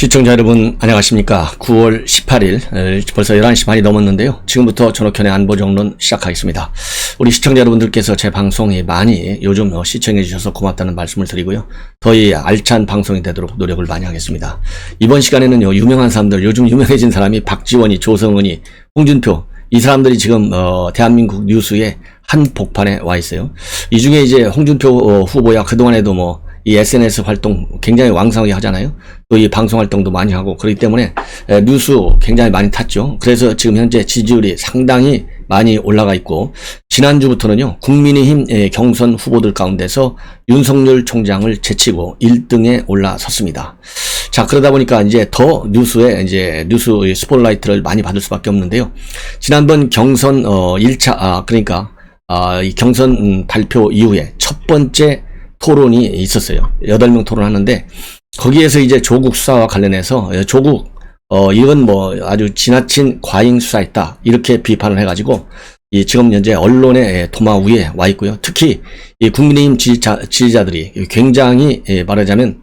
시청자 여러분 안녕하십니까. 9월 18일 벌써 11시 반이 넘었는데요. 지금부터 전옥현의 안보정론 시작하겠습니다. 우리 시청자 여러분들께서 제 방송이 많이 요즘 시청해 주셔서 고맙다는 말씀을 드리고요. 더 알찬 방송이 되도록 노력을 많이 하겠습니다. 이번 시간에는요, 유명한 사람들, 요즘 유명해진 사람이 박지원이, 조성은이, 홍준표, 이 사람들이 지금 대한민국 뉴스에 한복판에 와 있어요. 이 중에 이제 홍준표 후보야 그동안에도 이 SNS 활동 굉장히 왕성하게 하잖아요. 또 이 방송 활동도 많이 하고 그렇기 때문에 뉴스 굉장히 많이 탔죠. 그래서 지금 현재 지지율이 상당히 많이 올라가 있고, 지난주부터는요, 국민의힘 경선 후보들 가운데서 윤석열 총장을 제치고 1등에 올라섰습니다. 자, 그러다 보니까 이제 더 뉴스에 뉴스 스포트라이트를 많이 받을 수밖에 없는데요. 지난번 경선 1차 이 경선 발표 이후에 첫 번째 토론이 있었어요. 8명 토론하는데, 거기에서 이제 조국 수사와 관련해서 조국 이건 아주 지나친 과잉 수사했다, 이렇게 비판을 해가지고 지금 현재 언론의 도마 위에 와 있고요. 특히 이 국민의힘 지지자들이 굉장히 말하자면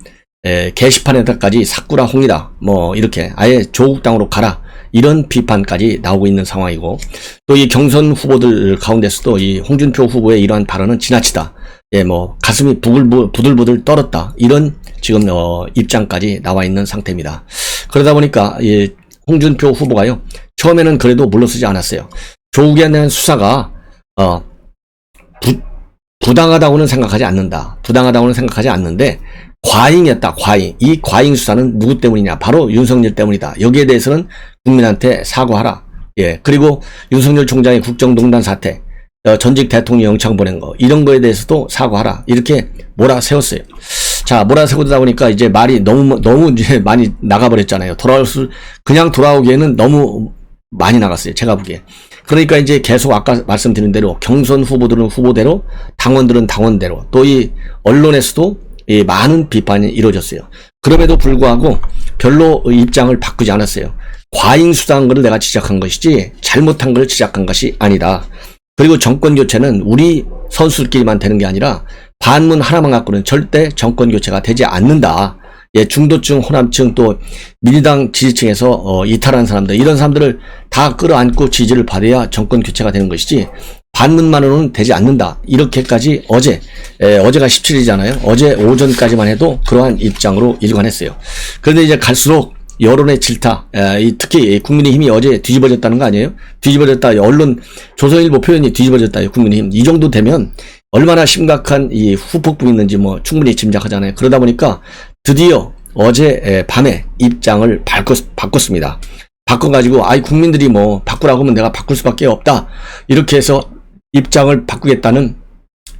게시판에다까지 사꾸라 홍이다, 이렇게 아예 조국 땅으로 가라, 이런 비판까지 나오고 있는 상황이고, 또 이 경선 후보들 가운데서도 이 홍준표 후보의 이러한 발언은 지나치다, 가슴이 부들부들 떨었다, 이런 지금 입장까지 나와 있는 상태입니다. 그러다 보니까 이 홍준표 후보가요, 처음에는 그래도 물러서지 않았어요. 조국에 대한 수사가 부당하다고는 생각하지 않는데 과잉이었다, 과잉. 이 과잉 수사는 누구 때문이냐? 바로 윤석열 때문이다. 여기에 대해서는 국민한테 사과하라. 그리고 윤석열 총장의 국정농단 사태, 전직 대통령 영창 보낸 거, 이런 거에 대해서도 사과하라, 이렇게 몰아세웠어요. 자, 몰아세우다 보니까 이제 말이 너무 이제 많이 나가버렸잖아요. 그냥 돌아오기에는 너무 많이 나갔어요, 제가 보기에. 그러니까 이제 계속 아까 말씀드린 대로 경선 후보들은 후보대로, 당원들은 당원대로, 또 이 언론에서도 많은 비판이 이루어졌어요. 그럼에도 불구하고 별로 입장을 바꾸지 않았어요. 과잉 수사한 것을 내가 지적한 것이지 잘못한 걸 지적한 것이 아니다. 그리고 정권 교체는 우리 선수들끼리만 되는 게 아니라 반문 하나만 갖고는 절대 정권 교체가 되지 않는다. 중도층, 호남층, 또 민주당 지지층에서 이탈한 사람들, 이런 사람들을 다 끌어안고 지지를 받아야 정권 교체가 되는 것이지 반문만으로는 되지 않는다. 이렇게까지 어제가 17일이잖아요. 어제 오전까지만 해도 그러한 입장으로 일관했어요. 그런데 이제 갈수록 여론의 질타, 특히 국민의힘이 어제 뒤집어졌다는 거 아니에요? 뒤집어졌다, 언론 조선일보 표현이 뒤집어졌다, 국민의힘. 이 정도 되면 얼마나 심각한 이 후폭풍이 있는지 충분히 짐작하잖아요. 그러다 보니까 드디어 어제 밤에 입장을 바꿨습니다. 바꿔가지고 국민들이 바꾸라고 하면 내가 바꿀 수밖에 없다, 이렇게 해서 입장을 바꾸겠다는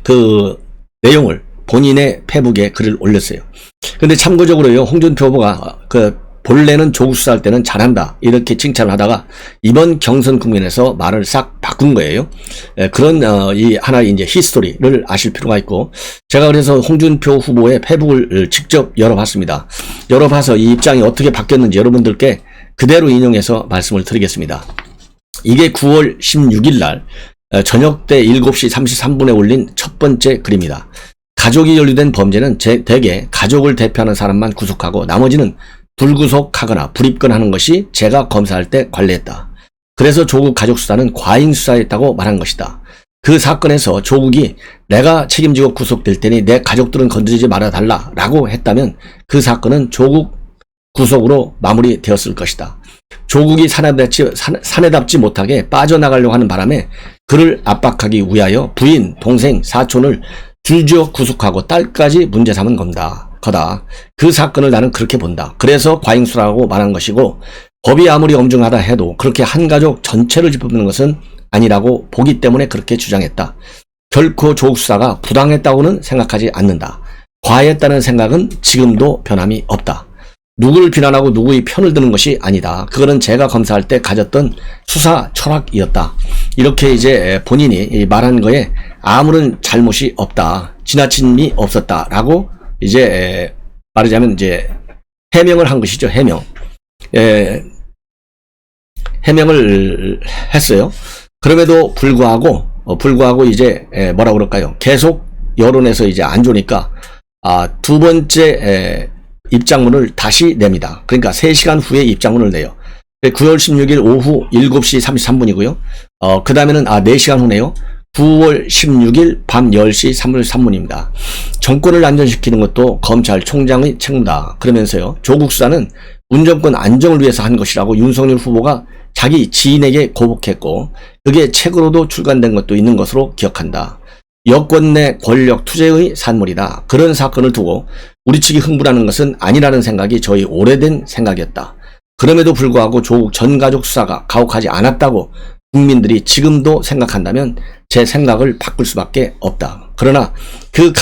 그 내용을 본인의 페북에 글을 올렸어요. 근데 참고적으로요, 홍준표 후보가 본래는 조국 수사할 때는 잘한다, 이렇게 칭찬을 하다가 이번 경선 국면에서 말을 싹 바꾼 거예요. 그런 이 하나의 이제 히스토리를 아실 필요가 있고, 제가 그래서 홍준표 후보의 페북을 직접 열어봤습니다. 열어봐서 이 입장이 어떻게 바뀌었는지 여러분들께 그대로 인용해서 말씀을 드리겠습니다. 이게 9월 16일 날 저녁 때 7시 33분에 올린 첫 번째 글입니다. 가족이 연루된 범죄는 대개 가족을 대표하는 사람만 구속하고 나머지는 불구속하거나 불입건하는 것이 제가 검사할 때 관례했다. 그래서 조국 가족 수사는 과잉 수사했다고 말한 것이다. 그 사건에서 조국이 내가 책임지고 구속될 테니 내 가족들은 건드리지 말아달라 라고 했다면 그 사건은 조국 구속으로 마무리되었을 것이다. 조국이 사내답지 못하게 빠져나가려고 하는 바람에 그를 압박하기 위하여 부인, 동생, 사촌을 줄지어 구속하고 딸까지 문제 삼은 거다. 그 사건을 나는 그렇게 본다. 그래서 과잉수라고 말한 것이고, 법이 아무리 엄중하다 해도 그렇게 한 가족 전체를 짚어보는 것은 아니라고 보기 때문에 그렇게 주장했다. 결코 조국 수사가 부당했다고는 생각하지 않는다. 과했다는 생각은 지금도 변함이 없다. 누구를 비난하고 누구의 편을 드는 것이 아니다. 그거는 제가 검사할 때 가졌던 수사 철학이었다. 이렇게 이제 본인이 말한 거에 아무런 잘못이 없다, 지나침이 없었다라고 이제 말하자면 이제 해명을 한 것이죠. 해명을 했어요. 그럼에도 불구하고 이제 뭐라 그럴까요? 계속 여론에서 이제 안 좋으니까 두 번째 입장문을 다시 냅니다. 그러니까 3시간 후에 입장문을 내요. 9월 16일 오후 7시 33분이고요. 그 다음에는 4시간 후네요. 9월 16일 밤 10시 33분입니다. 정권을 안전시키는 것도 검찰총장의 책무다. 그러면서요. 조국 수사는 운정권 안정을 위해서 한 것이라고 윤석열 후보가 자기 지인에게 고복했고 그게 책으로도 출간된 것도 있는 것으로 기억한다. 여권 내 권력 투쟁의 산물이다. 그런 사건을 두고 우리 측이 흥분하는 것은 아니라는 생각이 저희 오래된 생각이었다. 그럼에도 불구하고 조국 전 가족 수사가 가혹하지 않았다고 국민들이 지금도 생각한다면 제 생각을 바꿀 수밖에 없다. 그러나 그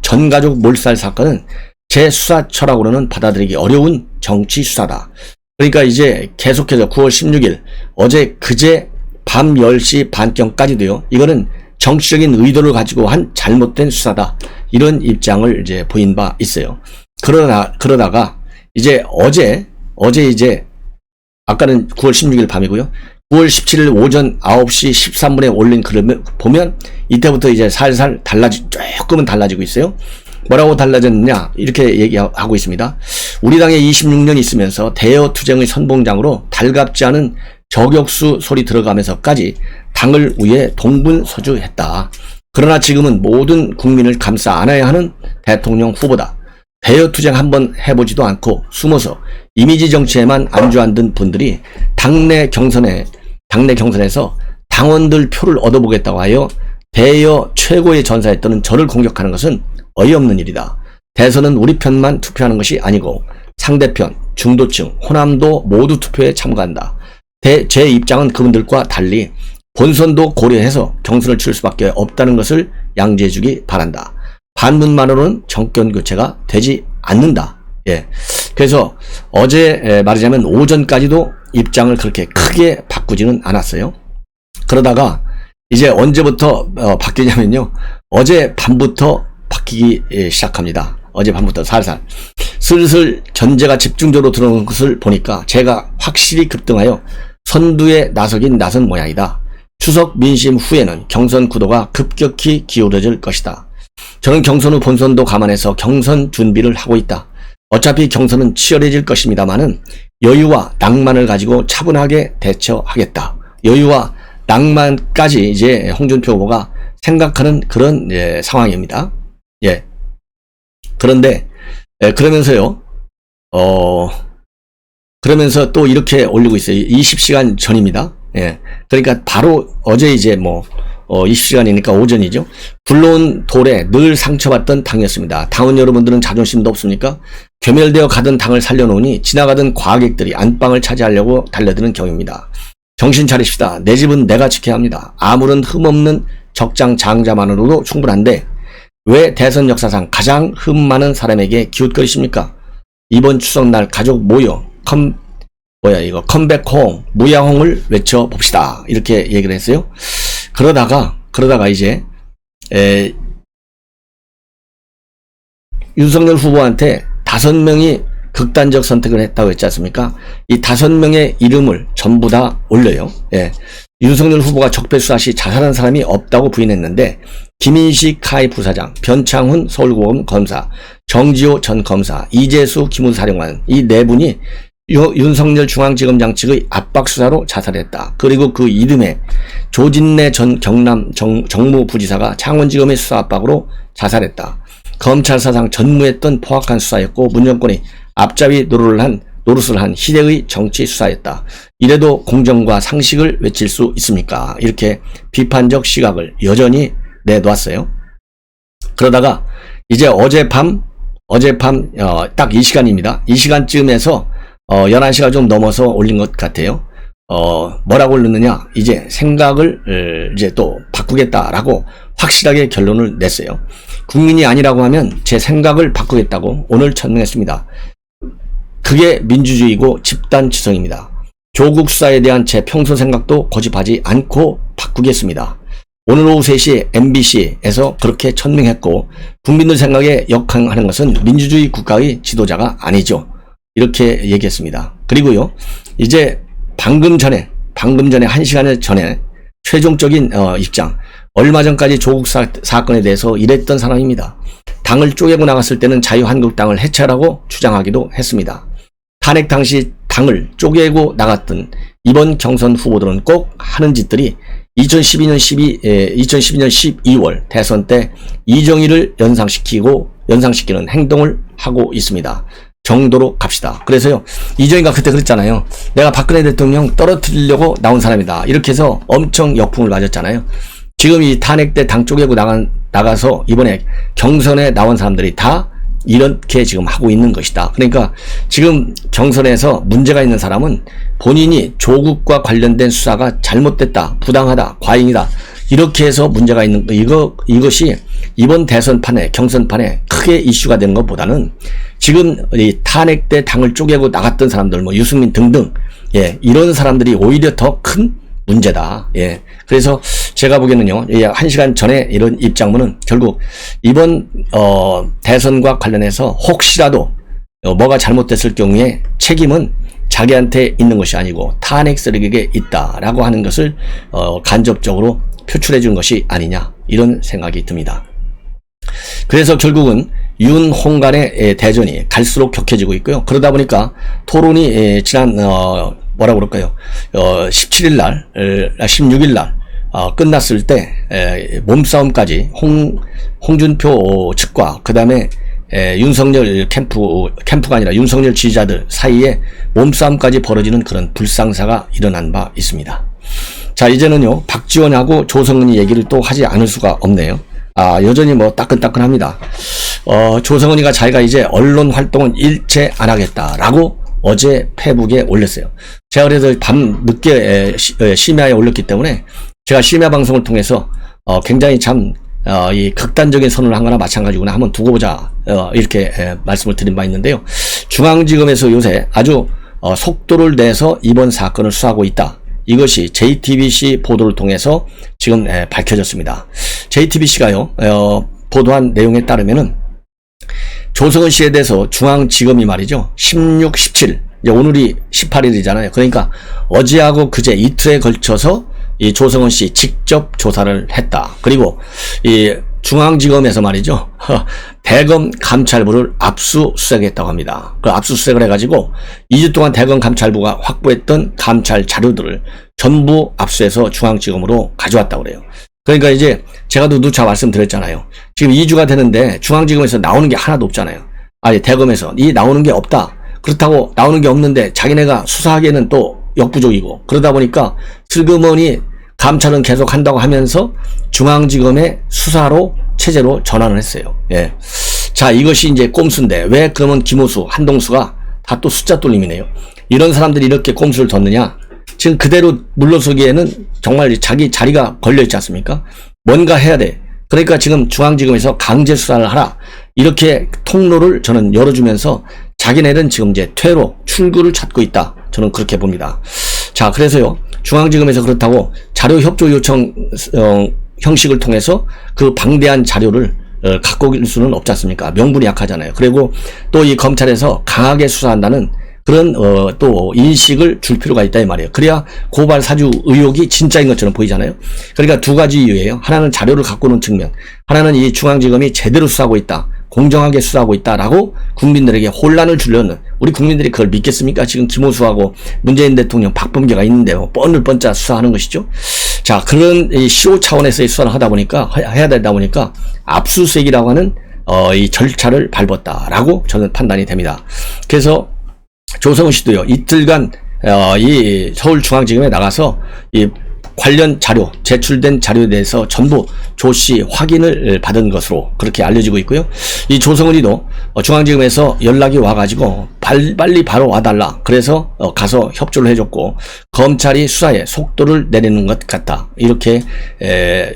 전 가족 몰살 사건은 제 수사 철학으로는 받아들이기 어려운 정치 수사다. 그러니까 이제 계속해서 9월 16일 그제 밤 10시 반경까지도요. 이거는 정치적인 의도를 가지고 한 잘못된 수사다. 이런 입장을 이제 보인 바 있어요. 그러다가 이제 어제 이제 아까는 9월 16일 밤이고요. 9월 17일 오전 9시 13분에 올린 글을 보면 이때부터 이제 살살 조금은 달라지고 있어요. 뭐라고 달라졌느냐 이렇게 얘기하고 있습니다. 우리 당에 26년 있으면서 대여 투쟁의 선봉장으로 달갑지 않은 저격수 소리 들어가면서까지 당을 위해 동분서주했다. 그러나 지금은 모든 국민을 감싸 안아야 하는 대통령 후보다. 대여 투쟁 한번 해보지도 않고 숨어서 이미지 정치에만 안주한 분들이 당내 경선에서 당원들 표를 얻어보겠다고 하여 대여 최고의 전사했던 저를 공격하는 것은 어이없는 일이다. 대선은 우리 편만 투표하는 것이 아니고 상대편, 중도층, 호남도 모두 투표에 참가한다. 제 입장은 그분들과 달리 본선도 고려해서 경선을 치를 수밖에 없다는 것을 양지해주기 바란다. 반문만으로는 정권 교체가 되지 않는다. 예. 그래서 어제 말하자면 오전까지도 입장을 그렇게 크게 바꾸지는 않았어요. 그러다가 이제 언제부터 바뀌냐면요. 어제 밤부터 바뀌기 시작합니다. 어제 밤부터 살살. 슬슬 견제가 집중적으로 들어오는 것을 보니까 제가 확실히 급등하여 선두에 나선 모양이다. 추석 민심 후에는 경선 구도가 급격히 기울어질 것이다. 저는 경선 후 본선도 감안해서 경선 준비를 하고 있다. 어차피 경선은 치열해질 것입니다만은 여유와 낭만을 가지고 차분하게 대처하겠다. 여유와 낭만까지 이제 홍준표 후보가 생각하는 그런 상황입니다. 예. 그런데 그러면서요. 그러면서 또 이렇게 올리고 있어요. 20시간 전입니다. 예. 그러니까 바로 어제 이제 20시간이니까 오전이죠. 굴러온 돌에 늘 상처받던 당이었습니다. 당원 여러분들은 자존심도 없습니까? 괴멸되어 가던 당을 살려놓으니 지나가던 과객들이 안방을 차지하려고 달려드는 경우입니다. 정신 차리십시다. 내 집은 내가 지켜야 합니다. 아무런 흠없는 적장 장자만으로도 충분한데 왜 대선 역사상 가장 흠 많은 사람에게 기웃거리십니까? 이번 추석날 가족 모여 컴백홈 무야홍을 외쳐봅시다. 이렇게 얘기를 했어요. 그러다가 이제 윤석열 후보한테 5명이 극단적 선택을 했다고 했지 않습니까? 이 5명의 이름을 전부 다 올려요. 예. 윤석열 후보가 적폐수사 시 자살한 사람이 없다고 부인했는데 김인식 카이 부사장, 변창훈 서울고검 검사, 정지호 전 검사, 이재수 기무사령관 이 4분이 윤석열 중앙지검장 측의 압박수사로 자살했다. 그리고 그 이듬해 조진래 전 경남 정무부지사가 창원지검의 수사 압박으로 자살했다. 검찰 사상 전무했던 포악한 수사였고 문정권이 앞잡이 노릇을 한 희대의 정치 수사였다. 이래도 공정과 상식을 외칠 수 있습니까? 이렇게 비판적 시각을 여전히 내놓았어요. 그러다가 이제 어젯밤 딱 이 시간입니다. 이 시간쯤에서 11시가 좀 넘어서 올린 것 같아요. 뭐라고 올렸느냐? 이제 생각을 이제 또 바꾸겠다라고 확실하게 결론을 냈어요. 국민이 아니라고 하면 제 생각을 바꾸겠다고 오늘 천명했습니다. 그게 민주주의고 집단지성입니다. 조국 수사에 대한 제 평소 생각도 고집하지 않고 바꾸겠습니다. 오늘 오후 3시에 MBC에서 그렇게 천명했고 국민들 생각에 역행하는 것은 민주주의 국가의 지도자가 아니죠. 이렇게 얘기했습니다. 그리고요, 이제 방금 전에 1시간 전에 최종적인 입장, 얼마 전까지 조국 사건에 대해서 이랬던 사람입니다. 당을 쪼개고 나갔을 때는 자유한국당을 해체하라고 주장하기도 했습니다. 탄핵 당시 당을 쪼개고 나갔던 이번 경선 후보들은 꼭 하는 짓들이 2012년 12월 대선 때 이정희를 연상시키는 행동을 하고 있습니다. 정도로 갑시다. 그래서요, 이정희가 그때 그랬잖아요. 내가 박근혜 대통령 떨어뜨리려고 나온 사람이다. 이렇게 해서 엄청 역풍을 맞았잖아요. 지금 이 탄핵 때 당 쪼개고 나가서 이번에 경선에 나온 사람들이 다 이렇게 지금 하고 있는 것이다. 그러니까 지금 경선에서 문제가 있는 사람은 본인이 조국과 관련된 수사가 잘못됐다, 부당하다, 과잉이다, 이렇게 해서 문제가 있는 이것이 이번 대선판에, 경선판에 크게 이슈가 되는 것보다는 지금 이 탄핵 때 당을 쪼개고 나갔던 사람들, 뭐 유승민 등등, 예, 이런 사람들이 오히려 더 큰 문제다. 예. 그래서 제가 보기에는요, 1시간 전에 이런 입장문은 결국 이번, 대선과 관련해서 혹시라도 뭐가 잘못됐을 경우에 책임은 자기한테 있는 것이 아니고 탄핵 세력에게 있다라고 하는 것을, 간접적으로 표출해 준 것이 아니냐, 이런 생각이 듭니다. 그래서 결국은 윤홍 간의 대전이 갈수록 격해지고 있고요. 그러다 보니까 토론이 지난, 뭐라고 그럴까요? 17일 날, 16일 날, 끝났을 때, 몸싸움까지 홍준표 측과, 그 다음에, 윤석열 캠프가 아니라 윤석열 지지자들 사이에 몸싸움까지 벌어지는 그런 불상사가 일어난 바 있습니다. 자, 이제는요, 박지원하고 조성은이 얘기를 또 하지 않을 수가 없네요. 여전히 뭐 따끈따끈합니다. 조성은이가 자기가 이제 언론 활동은 일체 안 하겠다라고 어제 페북에 올렸어요. 제가 그래서 밤 늦게 심야에 올렸기 때문에 제가 심야 방송을 통해서 굉장히 참 이 극단적인 선언을 한 거나 마찬가지구나, 한번 두고 보자, 이렇게 말씀을 드린 바 있는데요. 중앙지검에서 요새 아주 속도를 내서 이번 사건을 수사하고 있다. 이것이 JTBC 보도를 통해서 지금 밝혀졌습니다. JTBC가요, 보도한 내용에 따르면은 조성은 씨에 대해서 중앙지검이 말이죠, 16, 17, 이제 오늘이 18일이잖아요. 그러니까 어제하고 그제 이틀에 걸쳐서 이 조성은 씨 직접 조사를 했다. 그리고 이 중앙지검에서 말이죠, 대검 감찰부를 압수수색했다고 합니다. 그 압수수색을 해가지고 2주 동안 대검 감찰부가 확보했던 감찰 자료들을 전부 압수해서 중앙지검으로 가져왔다고 그래요. 그러니까 이제 제가 누차 말씀드렸잖아요. 지금 2주가 되는데 중앙지검에서 나오는 게 하나도 없잖아요. 아니, 대검에서 이 나오는 게 없다. 그렇다고 나오는 게 없는데 자기네가 수사하기에는 또 역부족이고, 그러다 보니까 슬그머니 감찰은 계속 한다고 하면서 중앙지검의 수사로 체제로 전환을 했어요. 예. 자, 이것이 이제 꼼수인데 왜 그러면 김호수, 한동수가 다 또 숫자 돌림이네요. 이런 사람들이 이렇게 꼼수를 뒀느냐? 지금 그대로 물러서기에는 정말 자기 자리가 걸려있지 않습니까? 뭔가 해야 돼. 그러니까 지금 중앙지검에서 강제 수사를 하라, 이렇게 통로를 저는 열어주면서 자기네는 지금 이제 퇴로, 출구를 찾고 있다. 저는 그렇게 봅니다. 자, 그래서요, 중앙지검에서 그렇다고 자료 협조 요청 형식을 통해서 그 방대한 자료를 갖고 올 수는 없지 않습니까? 명분이 약하잖아요. 그리고 또 이 검찰에서 강하게 수사한다는 그런 또 인식을 줄 필요가 있다, 이 말이에요. 그래야 고발 사주 의혹이 진짜인 것처럼 보이잖아요. 그러니까 두 가지 이유예요. 하나는 자료를 갖고 오는 측면, 하나는 이 중앙지검이 제대로 수사하고 있다, 공정하게 수사하고 있다라고 국민들에게 혼란을 주려는, 우리 국민들이 그걸 믿겠습니까? 지금 김호수하고 문재인 대통령, 박범계가 있는데 뻔을 뻔짜 수사하는 것이죠. 자, 그런 이 시호 차원에서의 수사를 하다 보니까, 해야 되다 보니까 압수수색이라고 하는 이 절차를 밟았다라고 저는 판단이 됩니다. 그래서 조성은 씨도요, 이틀간 이 서울중앙지검에 나가서 이 관련 자료, 제출된 자료에 대해서 전부 조 씨 확인을 받은 것으로 그렇게 알려지고 있고요. 이 조성은이도 중앙지검에서 연락이 와가지고 빨리 바로 와달라, 그래서 가서 협조를 해줬고, 검찰이 수사에 속도를 내리는 것 같다, 이렇게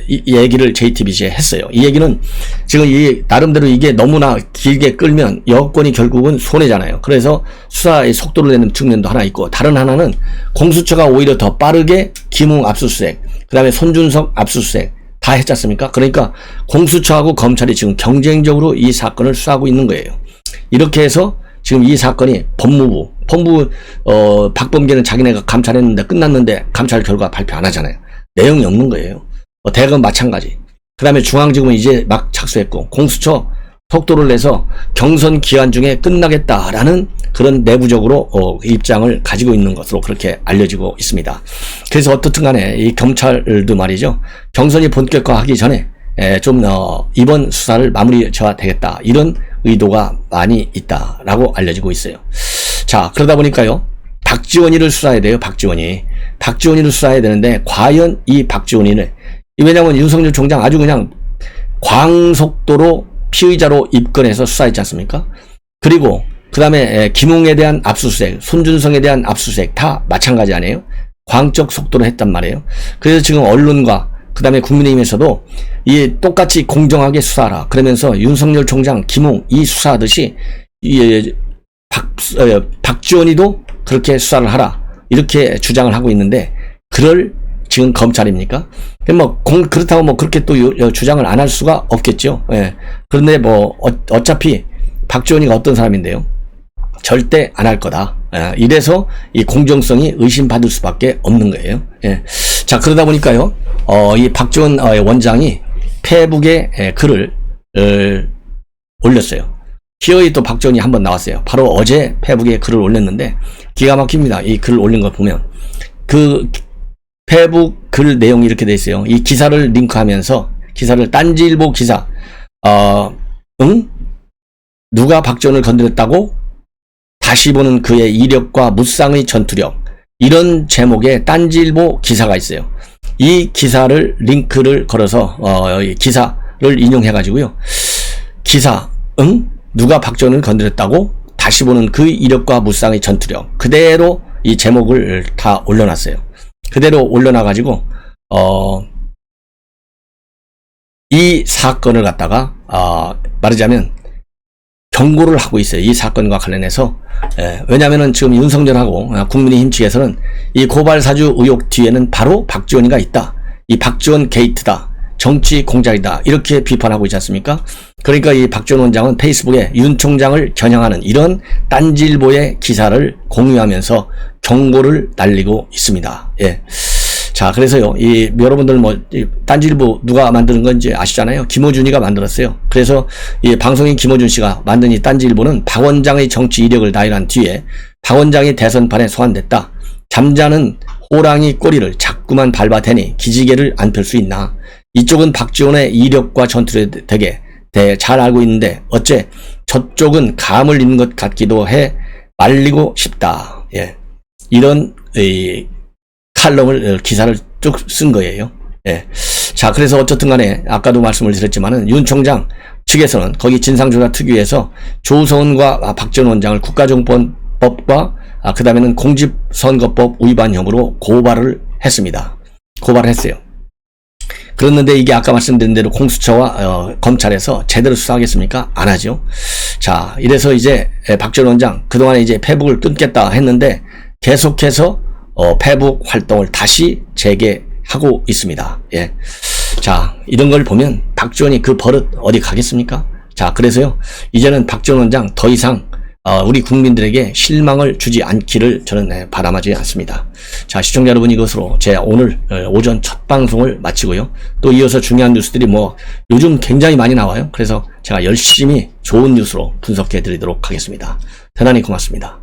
이 얘기를 JTBC에 했어요. 이 얘기는 지금 이 나름대로 이게 너무나 길게 끌면 여권이 결국은 손해잖아요. 그래서 수사의 속도를 내는 측면도 하나 있고, 다른 하나는 공수처가 오히려 더 빠르게 김웅 압수수색, 그 다음에 손준석 압수수색 다 했지 않습니까? 그러니까 공수처하고 검찰이 지금 경쟁적으로 이 사건을 수사하고 있는 거예요. 이렇게 해서 지금 이 사건이 법무부 박범계는 자기네가 감찰했는데 끝났는데 감찰 결과 발표 안 하잖아요. 내용이 없는 거예요. 대검 마찬가지. 그 다음에 중앙지검은 이제 막 착수했고, 공수처 속도를 내서 경선 기간 중에 끝나겠다라는 그런 내부적으로 입장을 가지고 있는 것으로 그렇게 알려지고 있습니다. 그래서 어떻든 간에 이 경찰도 말이죠. 경선이 본격화하기 전에 좀 이번 수사를 마무리 져야 되겠다. 이런 의도가 많이 있다라고 알려지고 있어요. 자, 그러다 보니까요. 박지원이를 수사해야 돼요. 박지원이를 수사해야 되는데 과연 이 박지원이를, 왜냐하면 윤석열 총장 아주 그냥 광속도로 피의자로 입건해서 수사했지 않습니까? 그리고 그 다음에 김웅에 대한 압수수색, 손준성에 대한 압수수색 다 마찬가지 아니에요? 광적 속도로 했단 말이에요. 그래서 지금 언론과 그 다음에 국민의힘에서도 이 똑같이 공정하게 수사하라. 그러면서 윤석열 총장, 김웅 이 수사하듯이 박지원이도 그렇게 수사를 하라. 이렇게 주장을 하고 있는데 그럴 지금 검찰입니까? 그렇다고 뭐 그렇게 또 주장을 안 할 수가 없겠죠. 예. 그런데 뭐 어차피 박지원이가 어떤 사람인데요? 절대 안 할 거다. 예. 이래서 이 공정성이 의심받을 수밖에 없는 거예요. 예. 자, 그러다 보니까요. 이 박지원 원장이 페북에 글을 올렸어요. 기어이 또 박지원이 한번 나왔어요. 바로 어제 페북에 글을 올렸는데 기가 막힙니다. 이 글을 올린 거 보면 그 페북 글 내용이 이렇게 돼 있어요. 이 기사를 링크하면서 기사를 딴지일보 기사 누가 박지원을 건드렸다고? 다시 보는 그의 이력과 무쌍의 전투력, 이런 제목의 딴지일보 기사가 있어요. 이 기사를 링크를 걸어서 이 기사를 인용해 가지고요. 기사 누가 박지원을 건드렸다고? 다시 보는 그 이력과 무쌍의 전투력, 그대로 이 제목을 다 올려놨어요. 그대로 올려놔가지고 이 사건을 갖다가 말하자면 경고를 하고 있어요. 이 사건과 관련해서. 왜냐하면은 지금 윤석열하고 국민의힘 측에서는 이 고발사주 의혹 뒤에는 바로 박지원이가 있다. 이 박지원 게이트다. 정치 공작이다. 이렇게 비판하고 있지 않습니까? 그러니까 이 박지원 원장은 페이스북에 윤 총장을 겨냥하는 이런 딴지일보의 기사를 공유하면서 경고를 날리고 있습니다. 예. 자, 그래서요, 여러분들 딴지일보 누가 만드는 건지 아시잖아요. 김어준이가 만들었어요. 그래서 이 방송인 김어준 씨가 만든 이 딴지일보는 박 원장의 정치 이력을 나열한 뒤에 박 원장이 대선판에 소환됐다. 잠자는 호랑이 꼬리를 자꾸만 밟아대니 기지개를 안 펼 수 있나. 이쪽은 박지원의 이력과 전투를 되게 잘 알고 있는데 어째 저쪽은 감을 잃는 것 같기도 해 말리고 싶다. 예. 이런 칼럼을 기사를 쭉 쓴 거예요. 예. 자, 그래서 어쨌든 간에 아까도 말씀을 드렸지만은 윤 총장 측에서는 거기 진상조사특위에서 조성은과 박지원 원장을 국가정보원법과 그 다음에는 공직선거법 위반 혐의로 고발을 했습니다. 고발을 했어요. 그랬는데 이게 아까 말씀드린 대로 공수처와 검찰에서 제대로 수사하겠습니까? 안 하죠. 자, 이래서 이제 박지원 원장 그동안에 이제 페북을 끊겠다 했는데 계속해서 페북 활동을 다시 재개하고 있습니다. 예. 자, 이런 걸 보면 박지원이 그 버릇 어디 가겠습니까? 자, 그래서요, 이제는 박지원 원장 더 이상 우리 국민들에게 실망을 주지 않기를 저는 바람하지 않습니다. 자, 시청자 여러분, 이것으로 제 오늘 오전 첫 방송을 마치고요. 또 이어서 중요한 뉴스들이 요즘 굉장히 많이 나와요. 그래서 제가 열심히 좋은 뉴스로 분석해 드리도록 하겠습니다. 대단히 고맙습니다.